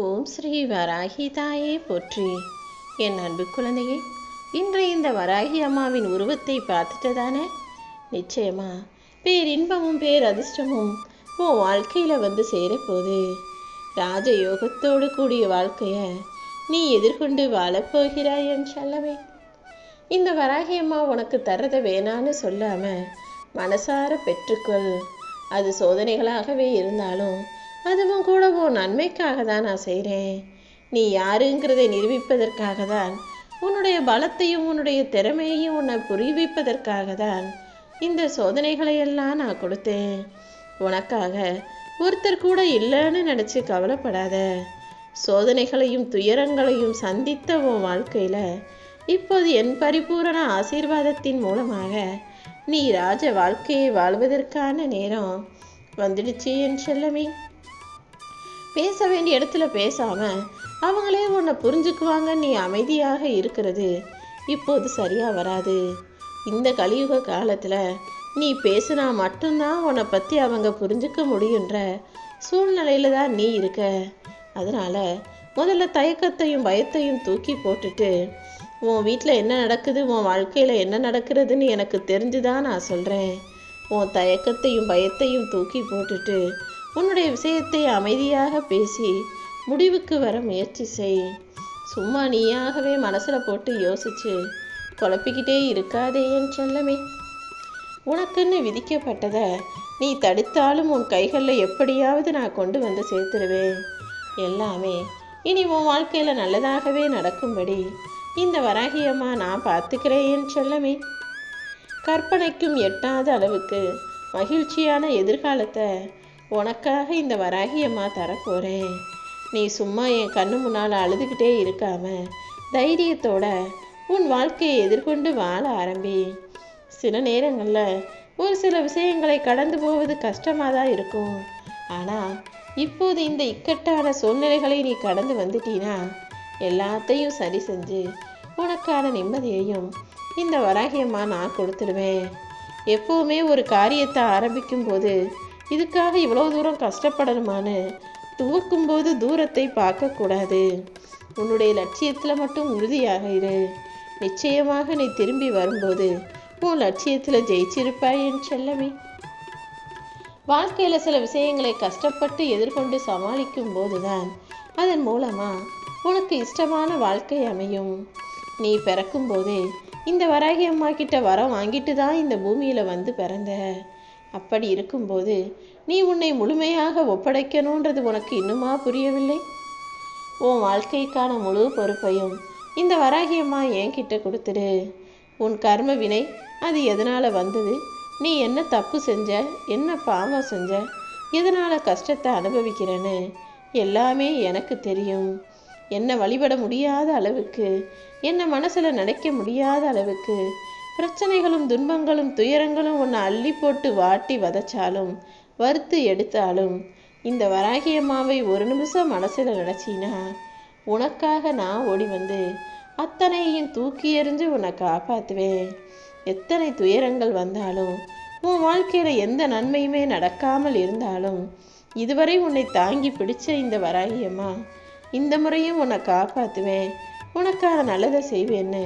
ஓம் ஸ்ரீ வராகி தாயே போற்றி. என் அன்பு குழந்தையே, இன்றைய இந்த வராகி அம்மாவின் உருவத்தை பார்த்துட்டு தானே நிச்சயமா பேரின்பமும் பேரதிர்ஷ்டமும் உன் வாழ்க்கையில் வந்து சேரப்போகுது. ராஜயோகத்தோடு கூடிய வாழ்க்கையை நீ எதிர்கொண்டு வாழப்போகிறாய் என் சொல்லவே. இந்த வராகி அம்மா உனக்கு தரதை வேணான்னு சொல்லாமல் மனசார பெற்றுக்கொள். அது சோதனைகளாகவே இருந்தாலும் அதுவும் கூட உன் நன்மைக்காக தான் நான் செய்கிறேன். நீ யாருங்கிறதை நிரூபிப்பதற்காக தான், உன்னுடைய பலத்தையும் உன்னுடைய திறமையையும் உன்னை புரிவிப்பதற்காக தான் இந்த சோதனைகளையெல்லாம் நான் கொடுத்தேன். உனக்காக ஒருத்தர் கூட இல்லைன்னு நினச்சி கவலைப்படாத. சோதனைகளையும் துயரங்களையும் சந்தித்த உன் வாழ்க்கையில் இப்போது என் பரிபூரண ஆசீர்வாதத்தின் மூலமாக நீ ராஜ வாழ்க்கையை வாழ்வதற்கான நேரம் வந்துடுச்சு என் செல்லமே. பேச வேண்டிய இடத்துல பேசாம அவங்களே உன்னை புரிஞ்சுக்குவாங்க. நீ அமைதியாக இருக்கிறது இப்போது சரியா வராது. இந்த கலியுக காலத்துல நீ பேசினா மட்டும்தான் உன்னை பத்தி அவங்க புரிஞ்சுக்க முடியுன்ற சூழ்நிலையில தான் நீ இருக்க. அதனால முதல்ல தயக்கத்தையும் பயத்தையும் தூக்கி போட்டுட்டு, உன் வீட்டில் என்ன நடக்குது, உன் வாழ்க்கையில் என்ன நடக்கிறதுன்னு எனக்கு தெரிஞ்சுதான் நான் சொல்கிறேன். உன் தயக்கத்தையும் பயத்தையும் தூக்கி போட்டுட்டு உன்னுடைய விஷயத்தை அமைதியாக பேசி முடிவுக்கு வர முயற்சி செய். சும்மா நீயாகவே மனசில் போட்டு யோசிச்சு குழப்பிக்கிட்டே இருக்காதே என் செல்லமே. உனக்குன்னு விதிக்கப்பட்டதை நீ தடுத்தாலும் உன் கைகளில் எப்படியாவது நான் கொண்டு வந்து சேர்த்துருவேன். எல்லாமே இனி உன் வாழ்க்கையில் நல்லதாகவே நடக்கும்படி இந்த வராகியம்மா நான் பார்த்துக்கிறேன் என் செல்லமே. கற்பனைக்கும் எட்டாத அளவுக்கு மகிழ்ச்சியான எதிர்காலத்தை உனக்காக இந்த வராகியம்மா தரப்போகிறேன். நீ சும்மா என் கண்ணு முன்னால் அழுதுகிட்டே இருக்காம தைரியத்தோட உன் வாழ்க்கையை எதிர்கொண்டு வாழ ஆரம்பி. சில நேரங்களில் ஒரு சில விஷயங்களை கடந்து போவது கஷ்டமாக தான் இருக்கும். ஆனால் இப்போது இந்த இக்கட்டான சூழ்நிலைகளை நீ கடந்து வந்துட்டீனா எல்லாத்தையும் சரி செஞ்சு உனக்கான நிம்மதியையும் இந்த வராகியம்மா நான் கொடுத்துடுவேன். எப்போவுமே ஒரு காரியத்தை ஆரம்பிக்கும் போது இதுக்காக இவ்வளோ தூரம் கஷ்டப்படணுமான்னு துவக்கும்போது தூரத்தை பார்க்கக்கூடாது. உன்னுடைய லட்சியத்தில் மட்டும் உறுதியாக இரு. நிச்சயமாக நீ திரும்பி வரும்போது உன் லட்சியத்தில் ஜெயிச்சிருப்பாய் என் செல்லமே. வாழ்க்கையில் சில விஷயங்களை கஷ்டப்பட்டு எதிர்கொண்டு சமாளிக்கும் போதுதான் அதன் மூலமாக உனக்கு இஷ்டமான வாழ்க்கை அமையும். நீ பிறக்கும் போதே இந்த வராகி அம்மா கிட்ட வரம் வாங்கிட்டு தான் இந்த பூமியில் வந்து பிறந்த. அப்படி இருக்கும்போது நீ உன்னை முழுமையாக ஒப்படைக்கணுன்றது உனக்கு இன்னுமா புரியவில்லை? உன் வாழ்க்கைக்கான முழு பொறுப்பையும் இந்த வராகியம்மா என்கிட்ட கொடுத்துடு. உன் கர்ம வினை அது எதனால் வந்தது, நீ என்ன தப்பு செஞ்ச, என்ன பாவம் செஞ்ச, எதனால் கஷ்டத்தை அனுபவிக்கிறேன்னு எல்லாமே எனக்கு தெரியும். என்னை வழிபட முடியாத அளவுக்கு, என்னை மனசில் நினைக்க முடியாத அளவுக்கு பிரச்சனைகளும் துன்பங்களும் துயரங்களும் உன்னை அள்ளி போட்டு வாட்டி வதச்சாலும் வறுத்து எடுத்தாலும் இந்த வராகியம்மாவை ஒரு நிமிஷம் மனசில் நினச்சினா உனக்காக நான் ஓடி வந்து அத்தனையும் தூக்கி எறிஞ்சு உன்னை காப்பாற்றுவேன். எத்தனை துயரங்கள் வந்தாலும், உன் வாழ்க்கையில் எந்த நன்மையுமே நடக்காமல் இருந்தாலும், இதுவரை உன்னை தாங்கி பிடிச்ச இந்த வராகியம்மா இந்த முறையும் உன்னை காப்பாற்றுவேன், உனக்கான நல்லதை செய்வேன்னு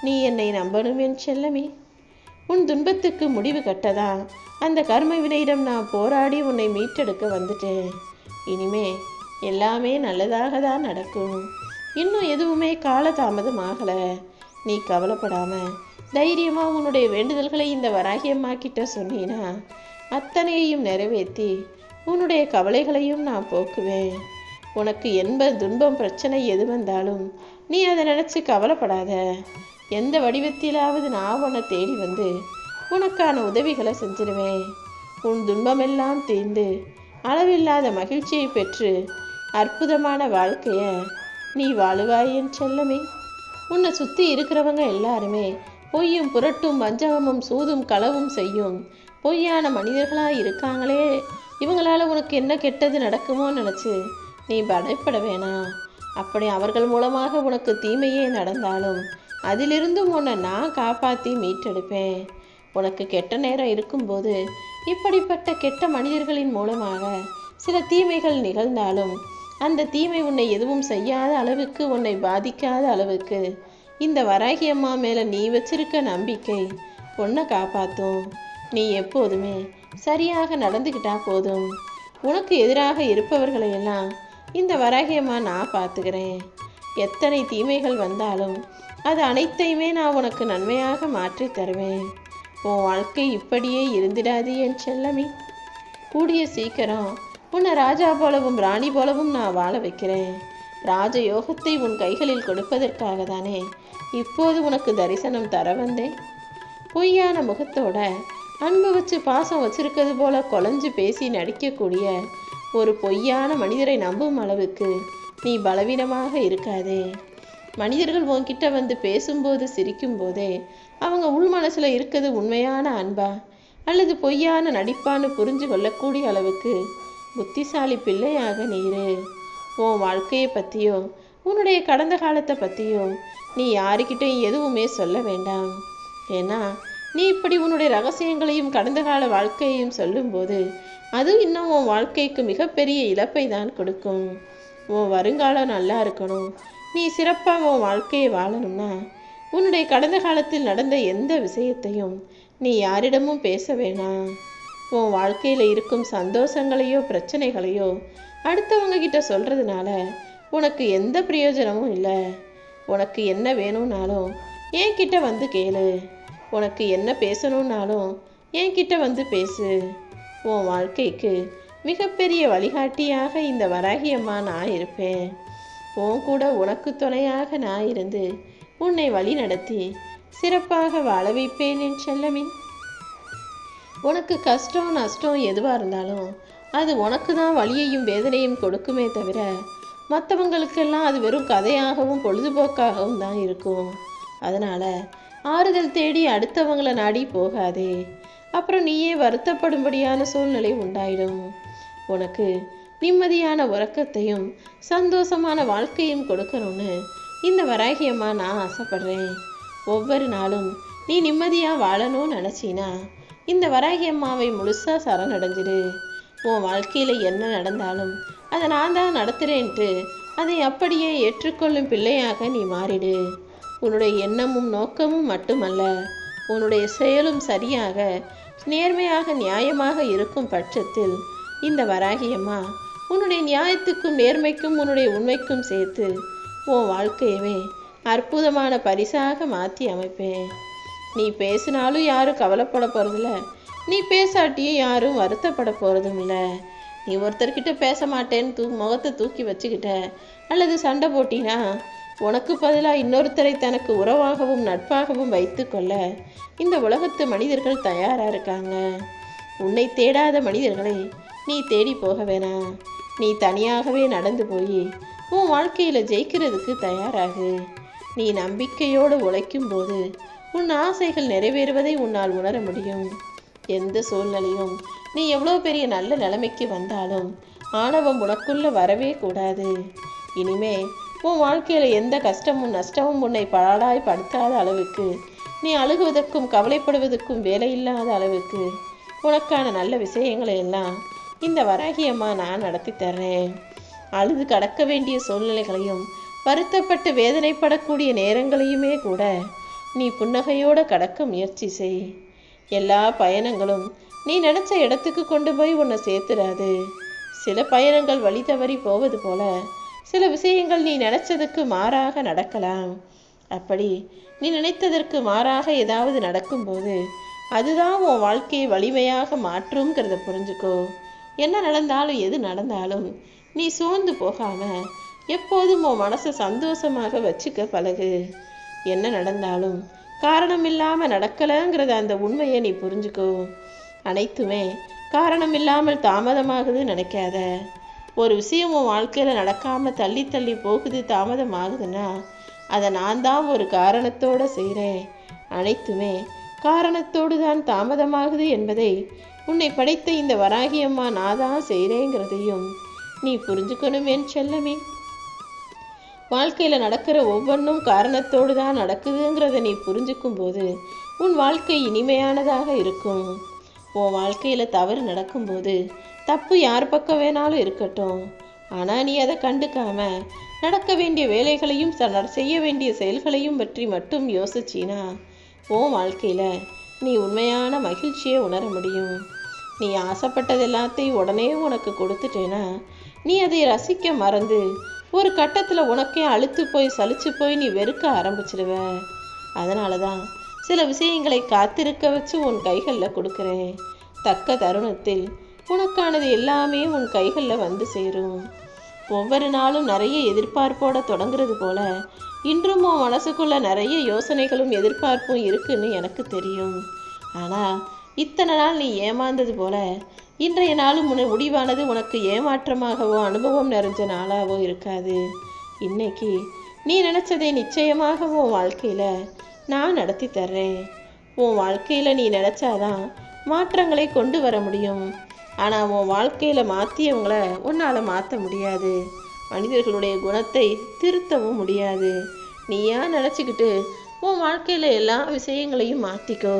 நீ என்னை நம்பணும் என் செல்லமே. உன் துன்பத்துக்கு முடிவு கட்டதா அந்த கர்ம வினையிடம் நான் போராடி உன்னை மீட்டெடுக்க வந்துட்டேன். இனிமே எல்லாமே நல்லதாக தான் நடக்கும். இன்னும் எதுவுமே காலதாமதம் ஆகலை. நீ கவலைப்படாம தைரியமாக உன்னுடைய வேண்டுதல்களை இந்த வராகியம்மா கிட்ட சொன்னீனா அத்தனையையும் நிறைவேற்றி உன்னுடைய கவலைகளையும் நான் போக்குவேன். உனக்கு எந்த துன்பம் பிரச்சனை எது வந்தாலும் நீ அதை நினச்சி கவலைப்படாத. எந்த வடிவத்திலாவது நான் உன்னை தேடி வந்து உனக்கான உதவிகளை செஞ்சிடுவேன். உன் துன்பமெல்லாம் தீர்ந்து அளவில்லாத மகிழ்ச்சியை பெற்று அற்புதமான வாழ்க்கையை நீ வாழுவாய் என் செல்லமே. உன்னை சுற்றி இருக்கிறவங்க எல்லாருமே பொய்யும் புரட்டும் வஞ்சகமும் சூதும் களவும் செய்யும் பொய்யான மனிதர்களாக இருக்காங்களே, இவங்களால உனக்கு என்ன கெட்டது நடக்குமோ நினச்சி நீ பயப்பட வேணாம். அப்படி அவர்கள் மூலமாக உனக்கு தீமையே நடந்தாலும் அதிலிருந்தும் உன்னை நான் காப்பாற்றி மீட்டெடுப்பேன். உனக்கு கெட்ட நேரம் இருக்கும்போது இப்படிப்பட்ட கெட்ட மனிதர்களின் மூலமாக சில தீமைகள் நிகழ்ந்தாலும் அந்த தீமை உன்னை எதுவும் செய்யாத அளவுக்கு, உன்னை பாதிக்காத அளவுக்கு இந்த வராகி அம்மா மேலே நீ வச்சிருக்க நம்பிக்கை உன்னை காப்பாற்றும். நீ எப்போதுமே சரியாக நடந்துக்கிட்டா போதும். உனக்கு எதிராக இருப்பவர்களையெல்லாம் இந்த வராகி அம்மா நான் பார்த்துக்கிறேன். எத்தனை தீமைகள் வந்தாலும் அது அனைத்தையுமே நான் உனக்கு நன்மையாக மாற்றி தருவேன். உன் வாழ்க்கை இப்படியே இருந்திடாது என் செல்லமே. கூடிய சீக்கிரம் உன்னை ராஜா போலவும் ராணி போலவும் நான் வாழ வைக்கிறேன். ராஜயோகத்தை உன் கைகளில் கொடுப்பதற்காக தானே இப்போது உனக்கு தரிசனம் தர வந்தேன். பொய்யான முகத்தோட அன்பு வச்சு பாசம் வச்சிருக்கிறது போல கொலைஞ்சு பேசி நடிக்கக்கூடிய ஒரு பொய்யான மனிதரை நம்பும் அளவுக்கு நீ பலவீனமாக இருக்காதே. மனிதர்கள் உன்கிட்ட வந்து பேசும்போது சிரிக்கும் போதே அவங்க உள் மனசுல இருக்கிறது உண்மையான அன்பா அல்லது பொய்யான நடிப்பான்னு புரிஞ்சு கொள்ளக்கூடிய அளவுக்கு புத்திசாலி பிள்ளையாக நீரு. உன் வாழ்க்கையை பற்றியோ உன்னுடைய கடந்த காலத்தை பற்றியோ நீ யாருக்கிட்டையும் எதுவுமே சொல்ல வேண்டாம். ஏன்னா நீ இப்படி உன்னுடைய ரகசியங்களையும் கடந்த கால வாழ்க்கையையும் சொல்லும்போது அது இன்னும் உன் வாழ்க்கைக்கு மிகப்பெரிய இழப்பை தான் கொடுக்கும். உன் வருங்காலம் நல்லா இருக்கணும், நீ சிறப்பாக உன் வாழ்க்கையை வாழணும்னா உன்னுடைய கடந்த காலத்தில் நடந்த எந்த விஷயத்தையும் நீ யாரிடமும் பேச வேணாம். உன் வாழ்க்கையில் இருக்கும் சந்தோஷங்களையோ பிரச்சனைகளையோ அடுத்தவங்க கிட்ட சொல்கிறதுனால உனக்கு எந்த பிரயோஜனமும் இல்லை. உனக்கு என்ன வேணும்னாலும் என்கிட்ட வந்து கேளு. உனக்கு என்ன பேசணும்னாலும் என்கிட்ட வந்து பேசு. உன் வாழ்க்கைக்கு மிகப்பெரிய வழிகாட்டியாக இந்த வராகி அம்மா நான் இருப்பேன். உன் கூட உனக்கு துணையாக நான் இருந்து உன்னை வழி நடத்தி சிறப்பாக வாழ வைப்பேன் என் செல்லமே. உனக்கு கஷ்டம் நஷ்டம் எதுவாக இருந்தாலும் அது உனக்கு தான் வலியையும் வேதனையும் கொடுக்குமே தவிர மற்றவங்களுக்கெல்லாம் அது வெறும் கதையாகவும் பொழுதுபோக்காகவும் தான் இருக்கும். அதனால் ஆறுதல் தேடி அடுத்தவங்களை நாடி போகாதே. அப்புறம் நீயே வருத்தப்படும்படியான சூழ்நிலை உண்டாயிடும். உனக்கு நிம்மதியான உறக்கத்தையும் சந்தோஷமான வாழ்க்கையும் கொடுக்கணும்னு இந்த வராகி அம்மா நான் ஆசைப்படுறேன். ஒவ்வொரு நாளும் நீ நிம்மதியாக வாழணும்னு நினச்சினா இந்த வராகி அம்மாவை முழுசாக சரணடைஞ்சிடு. உன் வாழ்க்கையில் என்ன நடந்தாலும் அதை நான் தான் நடத்துகிறேன்ட்டு அதை அப்படியே ஏற்றுக்கொள்ளும் பிள்ளையாக நீ மாறிடு. உன்னுடைய எண்ணமும் நோக்கமும் மட்டுமல்ல, உன்னுடைய செயலும் சரியாக நேர்மையாக நியாயமாக இருக்கும் பட்சத்தில் இந்த வராகி அம்மா உன்னுடைய நியாயத்துக்கும் நேர்மைக்கும் உன்னுடைய உண்மைக்கும் சேர்த்து உன் வாழ்க்கையவே அற்புதமான பரிசாக மாற்றி அமைப்பேன். நீ பேசினாலும் யாரும் கவலைப்பட போகிறதில்ல, நீ பேசாட்டியும் யாரும் வருத்தப்பட போகிறதும் இல்லை. நீ ஒருத்தர்கிட்ட பேச மாட்டேன்னு முகத்தை தூக்கி வச்சுக்கிட்ட அல்லது சண்டை போட்டினா உனக்கு பதிலாக இன்னொருத்தரை தனக்கு உறவாகவும் நட்பாகவும் வைத்து கொள்ள இந்த உலகத்து மனிதர்கள் தயாராக இருக்காங்க. உன்னை தேடாத மனிதர்களை நீ தேடி போக வேணாம். நீ தனியாகவே நடந்து போய் உன் வாழ்க்கையில் ஜெயிக்கிறதுக்கு தயாராகு. நீ நம்பிக்கையோடு உழைக்கும் போது உன் ஆசைகள் நிறைவேறுவதை உன்னால் உணர முடியும். எந்த சூழ்நிலையும் நீ எவ்வளோ பெரிய நல்ல நிலைமைக்கு வந்தாலும் ஆணவம் உனக்குள்ள வரவே கூடாது. இனிமே உன் வாழ்க்கையில் எந்த கஷ்டமும் நஷ்டமும் உன்னை பாடாய் படுத்தாத அளவுக்கு, நீ அழுகுவதற்கும் கவலைப்படுவதற்கும் வேலையில்லாத அளவுக்கு உனக்கான நல்ல விஷயங்களை எல்லாம் இந்த வராகி அம்மா நான் நடத்தி தர்றேன். அழுது கடக்க வேண்டிய சூழ்நிலைகளையும் வருத்தப்பட்டு வேதனைப்படக்கூடிய நேரங்களையுமே கூட நீ புன்னகையோடு கடக்க முயற்சி செய். எல்லா பயணங்களும் நீ நினச்ச இடத்துக்கு கொண்டு போய் உன்னை சேர்த்துடாது. சில பயணங்கள் வழி தவறி போவது போல சில விஷயங்கள் நீ நினைச்சதுக்கு மாறாக நடக்கலாம். அப்படி நீ நினைத்ததற்கு மாறாக ஏதாவது நடக்கும்போது அதுதான் உன் வாழ்க்கையை வலிமையாக மாற்றுங்கிறத புரிஞ்சுக்கோ. என்ன நடந்தாலும் எது நடந்தாலும் நீ சோர்ந்து போகாம எப்போதும் உன் மனசை சந்தோஷமாக வச்சுக்க பழகு. என்ன நடந்தாலும் காரணம் இல்லாமல் நடக்கலைங்கிறத அந்த உண்மையை நீ புரிஞ்சுக்கோ. அனைத்துமே காரணம் இல்லாமல் தாமதமாகுது நினைக்காத. ஒரு விஷயம் உன் வாழ்க்கையில் நடக்காமல் தள்ளி தள்ளி போகுது, தாமதமாகுதுன்னா அதை நான் தான் ஒரு காரணத்தோடு செய்கிறேன். அனைத்துமே காரணத்தோடு தான் தாமதமாகுது என்பதை உன்னை படைத்த இந்த வராகி அம்மா நான் தான் செய்கிறேங்கிறதையும் நீ புரிஞ்சுக்கணும் என் செல்லமே. வாழ்க்கையில் நடக்கிற ஒவ்வொன்றும் காரணத்தோடு தான் நடக்குதுங்கிறத நீ புரிஞ்சுக்கும் போது உன் வாழ்க்கை இனிமையானதாக இருக்கும். உன் வாழ்க்கையில் தவறு நடக்கும்போது தப்பு யார் பக்கம் வேணாலும் இருக்கட்டும், ஆனால் நீ அதை கண்டுக்காம நடக்க வேண்டிய வேலைகளையும் செய்ய வேண்டிய செயல்களையும் பற்றி மட்டும் யோசிச்சினா உன் வாழ்க்கையில் நீ உண்மையான மகிழ்ச்சியை உணர முடியும். நீ ஆசைப்பட்டது எல்லாத்தையும் உடனே உனக்கு கொடுத்துட்டேன்னா நீ அதை ரசிக்க மறந்து ஒரு கட்டத்தில் உனக்கே அழுத்து போய் சலிச்சு போய் நீ வெறுக்க ஆரம்பிச்சிடுவ. அதனால தான் சில விஷயங்களை காத்திருக்க வச்சு உன் கைகளில் கொடுக்குறேன். தக்க தருணத்தில் உனக்கானது எல்லாமே உன் கைகளில் வந்து சேரும். ஒவ்வொரு நாளும் நிறைய எதிர்பார்ப்போட தொடங்குறது போல இன்றும் உன் மனசுக்குள்ள நிறைய யோசனைகளும் எதிர்பார்ப்பும் இருக்குன்னு எனக்கு தெரியும். ஆனால் இத்தனை நாள் நீ ஏமாந்தது போல இன்றைய நாளும் முடிவானது உனக்கு ஏமாற்றமாகவோ அனுபவம் நிறைஞ்ச நாளாவோ இருக்காது. இன்னைக்கு நீ நினச்சதை நிச்சயமாக உன் வாழ்க்கையில் நான் நடத்தி தர்றேன். உன் வாழ்க்கையில் நீ நினச்சாதான் மாற்றங்களை கொண்டு வர முடியும். ஆனால் உன் வாழ்க்கையில் மாற்றியவங்களை உன்னால் மாற்ற முடியாது. மனிதர்களுடைய குணத்தை திருத்தவும் முடியாது. நீயா நினச்சிக்கிட்டு உன் வாழ்க்கையில் எல்லா விஷயங்களையும் மாற்றிக்கோ.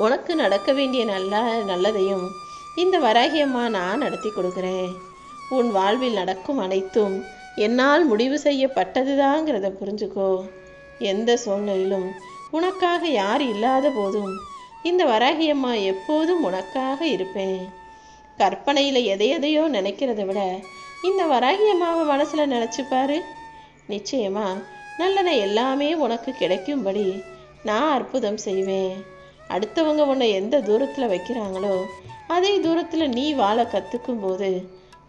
உனக்கு நடக்க வேண்டிய நல்லதையும் இந்த வராகியம்மா நான் நடத்தி கொடுக்குறேன். உன் வாழ்வில் நடக்கும் அனைத்தும் என்னால் முடிவு செய்யப்பட்டதுதாங்கிறத புரிஞ்சுக்கோ. எந்த சூழ்நிலையிலும் உனக்காக யார் இல்லாத போதும் இந்த வராகியம்மா எப்போதும் உனக்காக இருப்பேன். கற்பனையில் எதையோ நினைக்கிறத விட இந்த வராகியம்மாவை மனசில் நினச்சிப்பாரு. நிச்சயமா நல்லதை எல்லாமே உனக்கு கிடைக்கும்படி நான் அற்புதம் செய்வேன். அடுத்தவங்க உன்னை எந்த தூரத்தில் வைக்கிறாங்களோ அதே தூரத்தில் நீ வாழ கற்றுக்கும் போது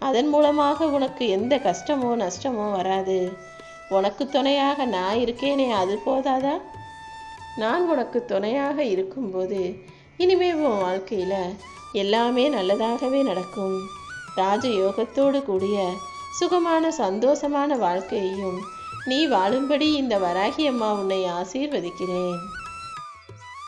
அதன் மூலமாக உனக்கு எந்த கஷ்டமோ நஷ்டமோ வராது. உனக்கு துணையாக நான் இருக்கேனே, அது போதாதா? நான் உனக்கு துணையாக இருக்கும்போது இனிமே உன் வாழ்க்கையில் எல்லாமே நல்லதாகவே நடக்கும். ராஜயோகத்தோடு கூடிய சுகமான சந்தோஷமான வாழ்க்கையையும் நீ வாழும்படி இந்த வராகியம்மா உன்னை ஆசீர்வதிக்கிறேன்.